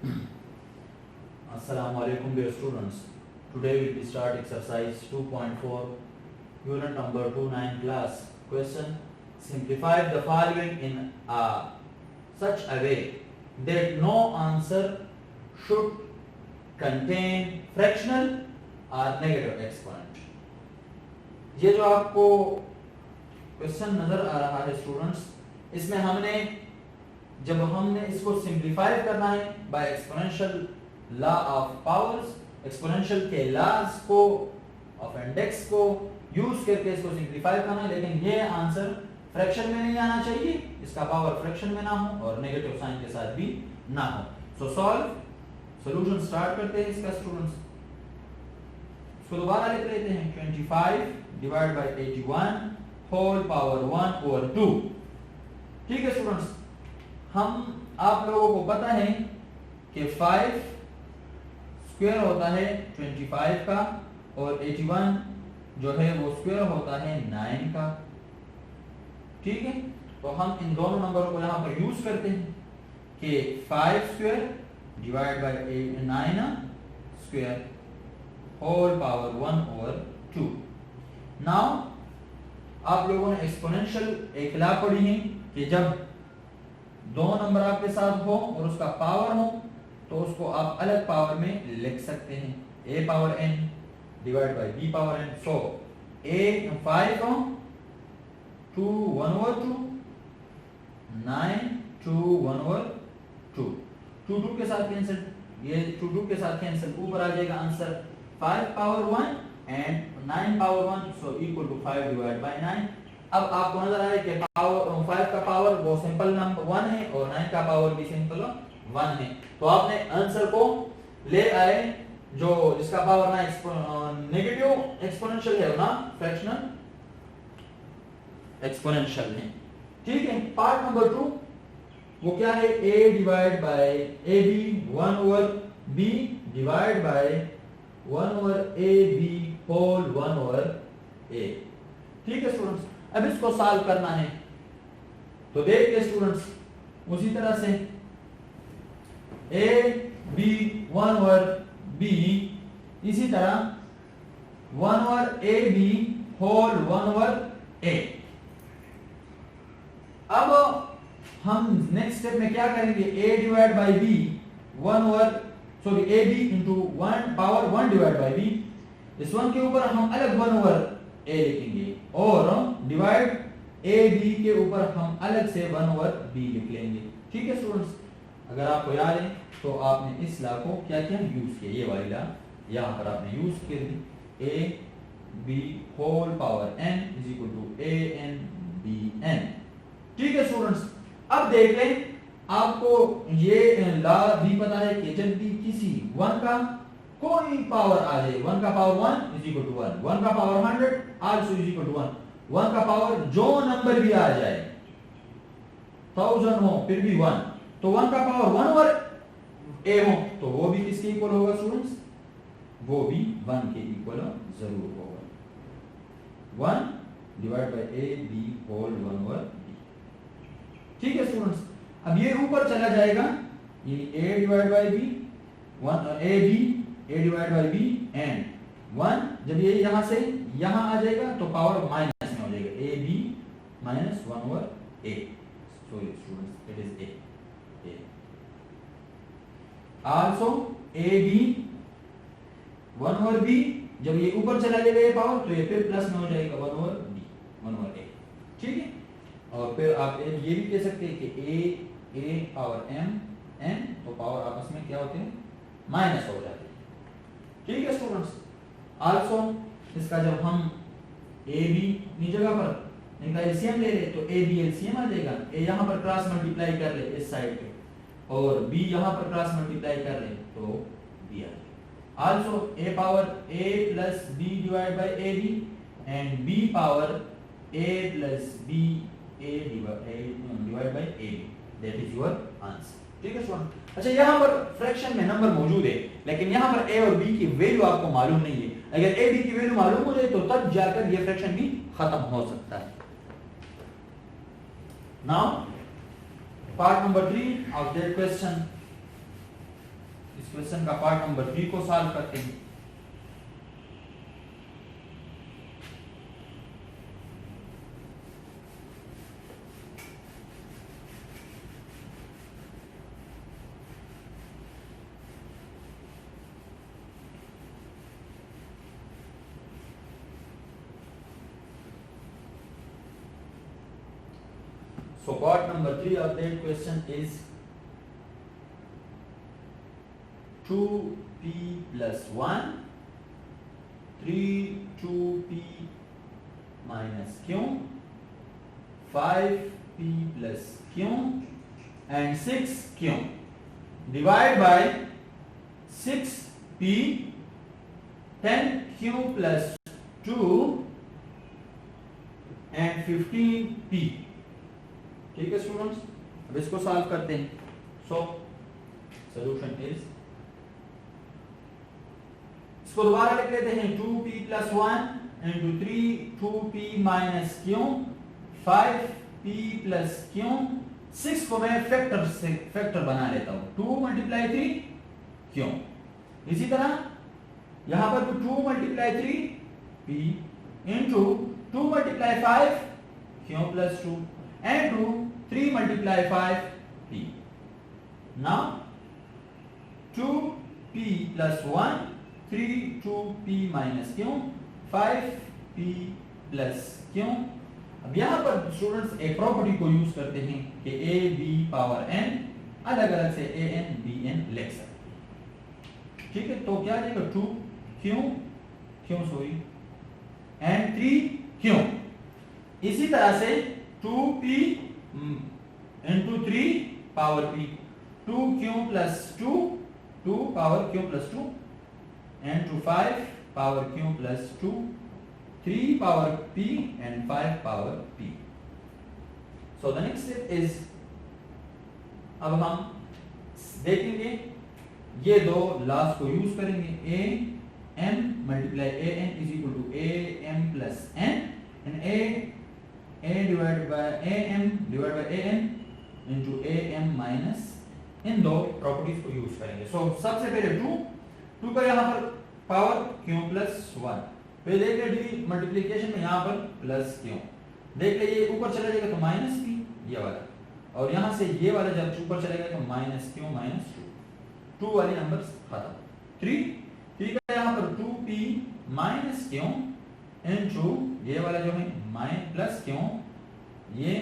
Assalamu alaikum dear students. Today we will start exercise 2.4 unit number 29 class. Question: simplify the following in such a way that no answer should contain fractional or negative exponent. ये जो आपको question नजर आ रहा है students, इसमें हमने जब हमने इसको सिंप्लीफाई करना है by exponential law of powers, exponential के लॉज को ऑफ इंडेक्स को यूज करके इसको सिंप्लीफाई करना है, लेकिन ये आंसर फ्रैक्शन में नहीं आना चाहिए, इसका पावर फ्रैक्शन में ना हो और नेगेटिव साइन के साथ भी ना हो। सो सॉल्यूशन स्टार्ट करते हैं इसका स्टूडेंट्स। इसको दोबारा लिख लेते हैं 25 divide by 81 whole power 1 over 2। ठीक है स्टूडेंट्स, आप लोगों को पता है कि 5 स्क्वायर होता है 25 का और 81 जो है वो स्क्वायर होता है 9 का। ठीक है, तो हम इन दोनों नंबरों को यहाँ पर यूज करते हैं कि 5 square divide by 9 square whole power 1 over 2। Now आप लोगों ने एक्सपोनेंशियल एक लॉ पढ़ी है कि जब दो नंबर आपके साथ हो और उसका पावर हो तो उसको आप अलग पावर में लिख सकते हैं, a power n divide by b power n। So a 5 को 2 1 ओवर 2, 9 2 1 ओवर 2, 2 के साथ कैंसिल, ये 2 के साथ कैंसिल, ऊपर आ जाएगा answer 5 power 1 and 9 power 1, so equal to 5 divide by 9। अब आपको नजर आए कि पावर 5 का पावर वो सिंपल नंबर 1 है और 9 का पावर भी सिंपल 1 है, तो आपने आंसर को ले आए जो जिसका पावर ना नेगेटिव एक्सपोनेंशियल है ना फ्रैक्शनल एक्सपोनेंशियल है। ठीक है, पार्ट नंबर 2 वो क्या है, a divide by ab 1 over b divide by 1 over ab whole 1 over a। ठीक है स्टूडेंट्स, अब इसको सॉल्व करना है तो देखिए स्टूडेंट्स, उसी तरह से a b 1 ओवर b, इसी तरह 1 over a b whole 1 over a। अब हम नेक्स्ट स्टेप में क्या करेंगे, a divide by b 1 over sorry a b into 1 power 1 divide by b, इस 1 के ऊपर हम अलग 1 ओवर a लिखेंगे और डिवाइड a b के ऊपर हम अलग से 1 ओवर b लिख लेंगे। ठीक है स्टूडेंट्स, अगर आपको याद है तो आपने इस लॉ को क्या किया, यूज किया, ये वाली लॉ यहां पर आपने यूज कर दी, a b whole power n is equal to a n b n। ठीक है स्टूडेंट्स, अब देख लें, आपको ये लॉ भी पता है कि जब भी किसी 1 का कोई पावर आ जाए, 1 का पावर 1 इज इक्वल टू 1, 1 का power 100 also is equal to 1, 1 का पावर जो नंबर भी आ जाए 1000 हो फिर भी 1, तो 1 का पावर 1 ओवर a हो तो वो भी किसके इक्वल होगा स्टूडेंट्स, वो भी 1 के इक्वल जरूर होगा, 1 divide by a b whole 1 over b। ठीक है स्टूडेंट्स, अब ये ऊपर चला जाएगा, यानी a divide by b 1 a b a divide by b and 1, जब ये यहां से यहां आ जाएगा तो पावर माइनस में हो जाएगा, a b minus 1 over a। Sorry students, it is a also a b 1 over b, जब ये ऊपर चला जाएगा ये पावर तो ये फिर प्लस में हो जाएगा 1 ओवर b 1 ओवर a। ठीक है, और फिर आप ये भी कह सकते हैं कि a पावर m n, तो पावर आपस में क्या होते हैं, माइनस हो जाते हैं। ठीक है स्टूडेंट्स, आल्सो इसका जब हम a b की जगह पर इनका एलसीएम ले ले तो a b एलसीएम आ जाएगा, a यहां पर क्रॉस मल्टीप्लाई कर ले इस साइड पे और b यहां पर क्रॉस मल्टीप्लाई कर ले तो b आ जाएगा। Also a power a plus b divide by a b and b power a plus b a divide by a b, that is your answer. ठीक है स्टूडेंट, अच्छा यहाँ पर फ्रैक्शन में नंबर मौजूद है लेकिन यहाँ पर a और b की वैल्यू आपको मालूम नहीं है, अगर a b की वैल्यू मालूम हो जाए तो तब जाकर ये फ्रैक्शन भी खत्म हो सकता है। Now part number 3 of that question, question का पार्ट नंबर 3 को सॉल्व करते हैं। So part number 3 of that question is 2p plus 1, 3 2p minus q, 5p plus q and 6q. Divide by 6p, 10q plus 2 and 15p. ठीक है students, अब इसको solve करते हैं। सो सॉल्यूशन इज, इसको दोबारा लिख लेते हैं 2p plus 1 into 3 2p minus q, 5p plus q, 6 को मैं फैक्टर बना लेता हूं, 2 multiply 3 q। इसी तरह यहां पर भी 2 multiply 3 p into 2 multiply 5 q plus 2 and 3 multiply 5 p. Now 2p plus 1, 3 2p minus q, 5p plus q। अब यहां पर स्टूडेंट्स एक प्रॉपर्टी को यूज करते हैं कि a b पावर n अलग अलग से a n b n लिख सकते हैं। ठीक है, तो क्या आ जाएगा 2q सॉरी एंड 3q। इसी तरह से 2p into 3 power p, 2q plus 2, 2 power q plus 2 and to 5 power q plus 2, 3 power p and 5 power p. So the next step is, अब हम देखेंगे ये दो लॉस को यूज करेंगे, a m multiply a n is equal to a m plus n and a divided by am divided by an into am minus, इन दो properties को use करेंगे। सो सबसे पहले 2 का यहाँ पर पावर q प्लस 1, फिर देख ले मल्टीप्लीकेशन में यहाँ पर प्लस q, देख ले ये ऊपर चला जाएगा तो माइनस p ये वाला, और यहाँ से ये वाला जब ऊपर चलेगा तो माइनस q माइनस 2 वाली नंबर्स खत्म। 3 ठीक है, यहाँ पर 2p माइनस q इनटू ये वाला जो है प्लस क्यों, ये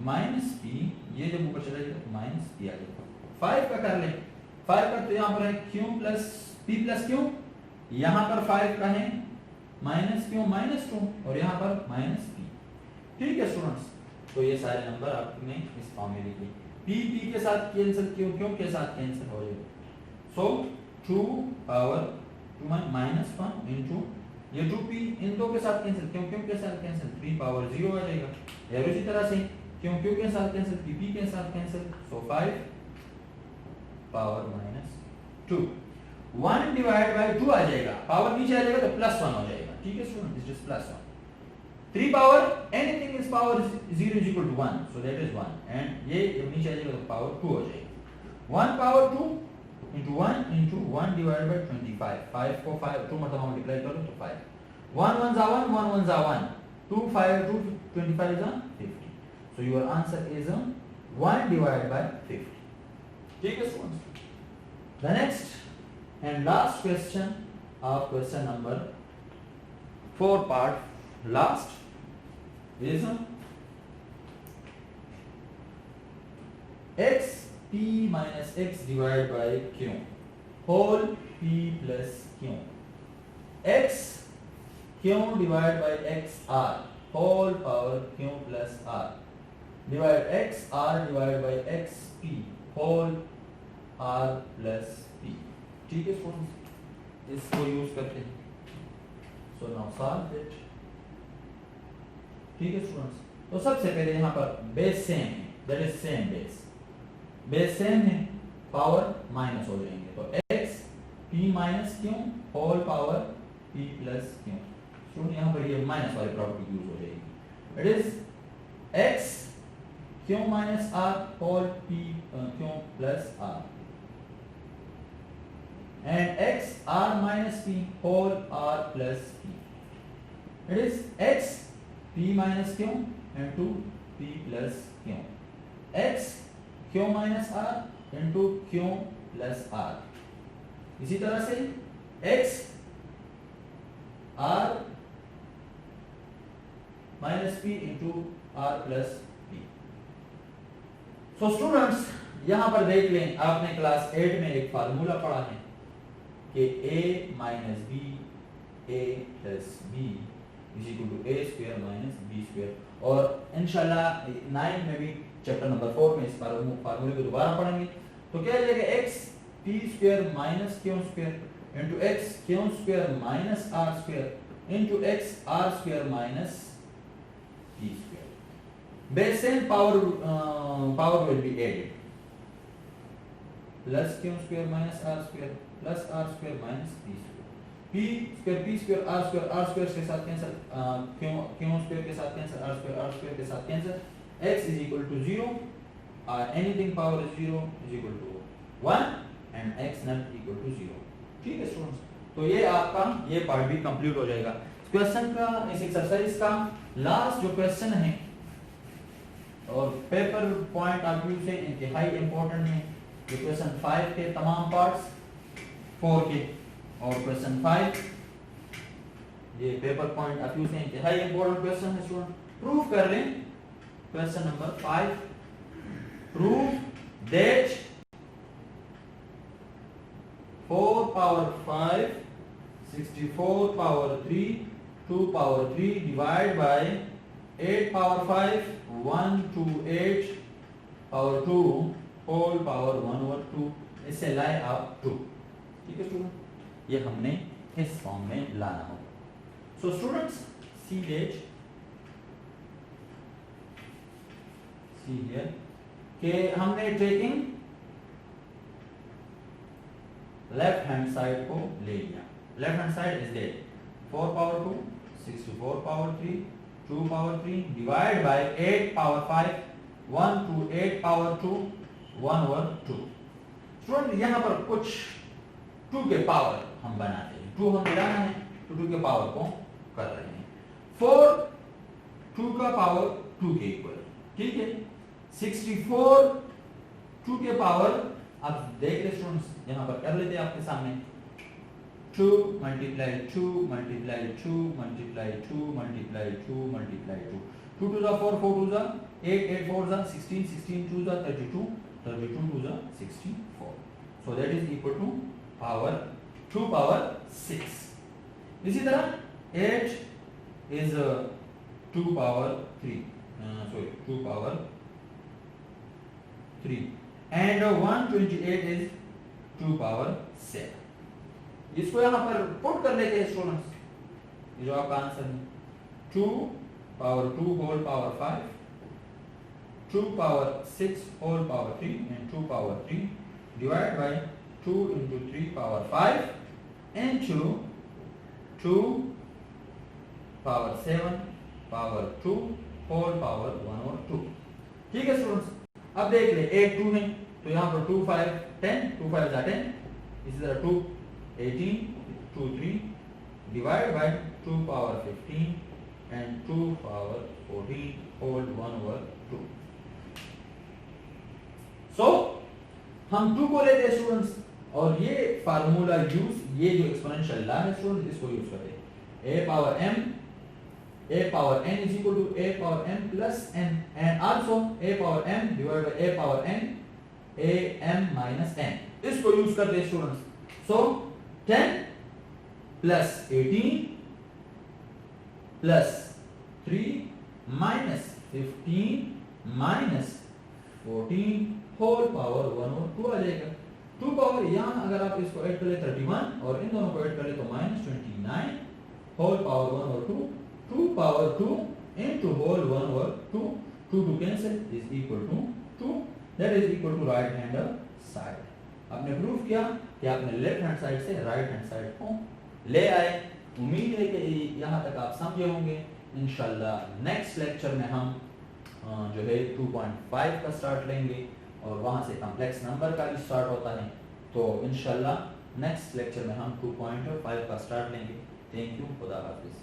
माइनस पी, ये जब ऊपर चला जाएगा तो माइनस पी आ जाएगा। 5 का कर ले, 5 का तो यहाँ पर है Q plus P plus Q, यहाँ पर 5 का है माइनस क्यू माइनस 2 और यहाँ पर माइनस पी। ठीक है स्टूडेंट्स, तो ये सारे नंबर आपने इस फॉर्म में लिखे, पी के साथ कैंसिल, क्यू के साथ कैंसिल हो जाएगा। सो 2 पावर 2 माइनस 1 इंटू ये 2p इन दो के साथ कैंसिल, क्यों के साथ कैंसिल, 3 पावर 0 आ जाएगा। और इसी तरह से क्यों के साथ कैंसिल, p के साथ कैंसिल, सो 5 पावर माइनस 2, 1 डिवाइड बाय 2 आ जाएगा, पावर नीचे आ जाएगा तो प्लस 1 हो जाएगा। ठीक है student, this is plus 1। 3 power anything is power 0 is equal to 1, so that is 1 and ये जब नीचे आ जाएगा तो पावर 2 हो जाएगा। 1 power 2 into 1 into 1 divided by 25, 5 को 5 2 मतलब मल्टीप्लाई करो तो 5, 1 1 are 1, 1 1 are 1, 2 5 2 25 is 50, so your answer is 1 divided by 50। ठीक है students, the next and last question of question number 4 part last is x p minus x divided by q whole p plus q, x q divided by x r whole power q plus r divide x r divided by x p whole r plus p। ठीक है students, इसको use करते हैं। So now solve it. ठीक है students, तो सबसे पहले यहाँ पर बेस सेम है, that is same base same है, पावर माइनस हो जाएंगे, तो x p minus q whole power p plus q. Student यहाँ पर ये माइनस वाली प्रॉपर्टी यूज हो जाएगी, it is x q minus r whole p q plus r। and x r minus p whole r plus p. It is x p minus q into p plus q. x q minus r into q plus r. इसी तरह से x r minus p into r plus p. So students, यहां पर देख लें, आपने class 8 में एक फार्मूला पढ़ा है कि a minus b a plus b is equal to a square minus b square, और इंशाल्लाह 9 में भी चैप्टर नंबर 4 में इस फार्मूले को दोबारा पढ़ेंगे। तो क्या जाएगा, x p square minus q square into x q square minus r square into x r square minus p square. Base and power will be added. Plus q square minus r square plus r square minus p square. p square r square के साथ cancel, q square के साथ cancel, r square के साथ cancel. x is equal to 0, anything power is 0 is equal to 1 and x not equal to 0. ठीक है students, तो ये आपका ये पार्ट भी कंप्लीट हो जाएगा। क्वेश्चन का, इस एक्सरसाइज का लास्ट जो क्वेश्चन है और पेपर पॉइंट ऑफ व्यू से इंतहाई इंपॉर्टेंट है, ये क्वेश्चन 5 के तमाम पार्ट्स 4 के, और क्वेश्चन 5 ये पेपर पॉइंट ऑफ व्यू से इंतहाई इंपॉर्टेंट क्वेश्चन है स्टूडेंट। प्रूव कर लें question number 5, prove that 4 power 5 64 power 3 2 power 3 divided by 8 power 5 1 to 8 power 2 whole power 1 over 2, इससे लाए आप 2। ठीक है स्टूडेंट, ये हमने इस फॉर्म में लाना होगा। सो स्टूडेंट्स, सी हियर कि हमने टेकिंग लेफ्ट हैंड साइड को ले लिया। Left hand side is there 4 power 2 64 power 3 2 power 3 divide by 8 power 5 1 to 8 power 2 1 over 2। Student, यहाँ पर कुछ 2 के पावर हम बनाते हैं, 2 हम मिलाना है तो 2 के पावर को कर रहे हैं। 4 2 का पावर 2 के इक्वल, ठीक है। 64 2 के पावर, आप देख ले स्टूडेंट्स, यहाँ पर कर लेते हैं आपके सामने 2 multiply 2 multiply 2 multiply 2 multiply 2 multiply 2 2 to the 4 4 to the 8 8 4 the 16 16 to the 32 32 to the 64, so that is equal to power 2 power 6। इसी तरह 8 is 2 power 3 sorry 2 power 3 and 128 is 2 power 7। इसको यहाँ पर पुट कर लेते हैं स्टूडेंट्स, ये जो आपका आंसर है 2 power 2 whole power 5 2 power 6 whole power 3 and 2 power 3 divided by 2 into 3 power 5 into 2 power 7 power 2 whole power 1 over 2। ठीक है स्टूडेंट्स, अब देख ले 8 2 है तो यहाँ पर 2 5 10 2 5 10, इसी तरह 2 18 2 3 divided by 2 power 15 and 2 power 14 whole 1 over 2। so हम 2 को लेते हैं स्टूडेंट्स, और ये फार्मूला यूज, ये जो एक्सपोनेंशियल लॉ है स्टूडेंट्स, इसको यूज करते हैं। a power n is equal to a power m plus n and also a power m divided by a power n a m minus n, इसको use करते हैं students. so 10 plus 18 plus 3 minus 15 minus 14 whole power 1 over 2 आ जाएगा। 2 power यहाँ अगर आप इसको add करें 31 और इन दोनों को ऐड करें तो minus 29 whole power 1 over 2 2 power 2 into whole 1 over 2 2 to cancel is equal to 2, that is equal to right hand side। आपने प्रूफ किया कि आपने लेफ्ट हैंड साइड से राइट हैंड साइड को ले आए। उम्मीद है कि यहाँ तक आप समझे होंगे। इंशाल्लाह नेक्स्ट लेक्चर में हम जो है 2.5 का स्टार्ट लेंगे और वहाँ से कॉम्प्लेक्स नंबर का भी स्टार्ट होता है। तो इंशाल्लाह नेक्स्ट लेक्चर में हम 2.5 का स्टार्ट लेंगे। थैंक यू, खुदा हाफिज।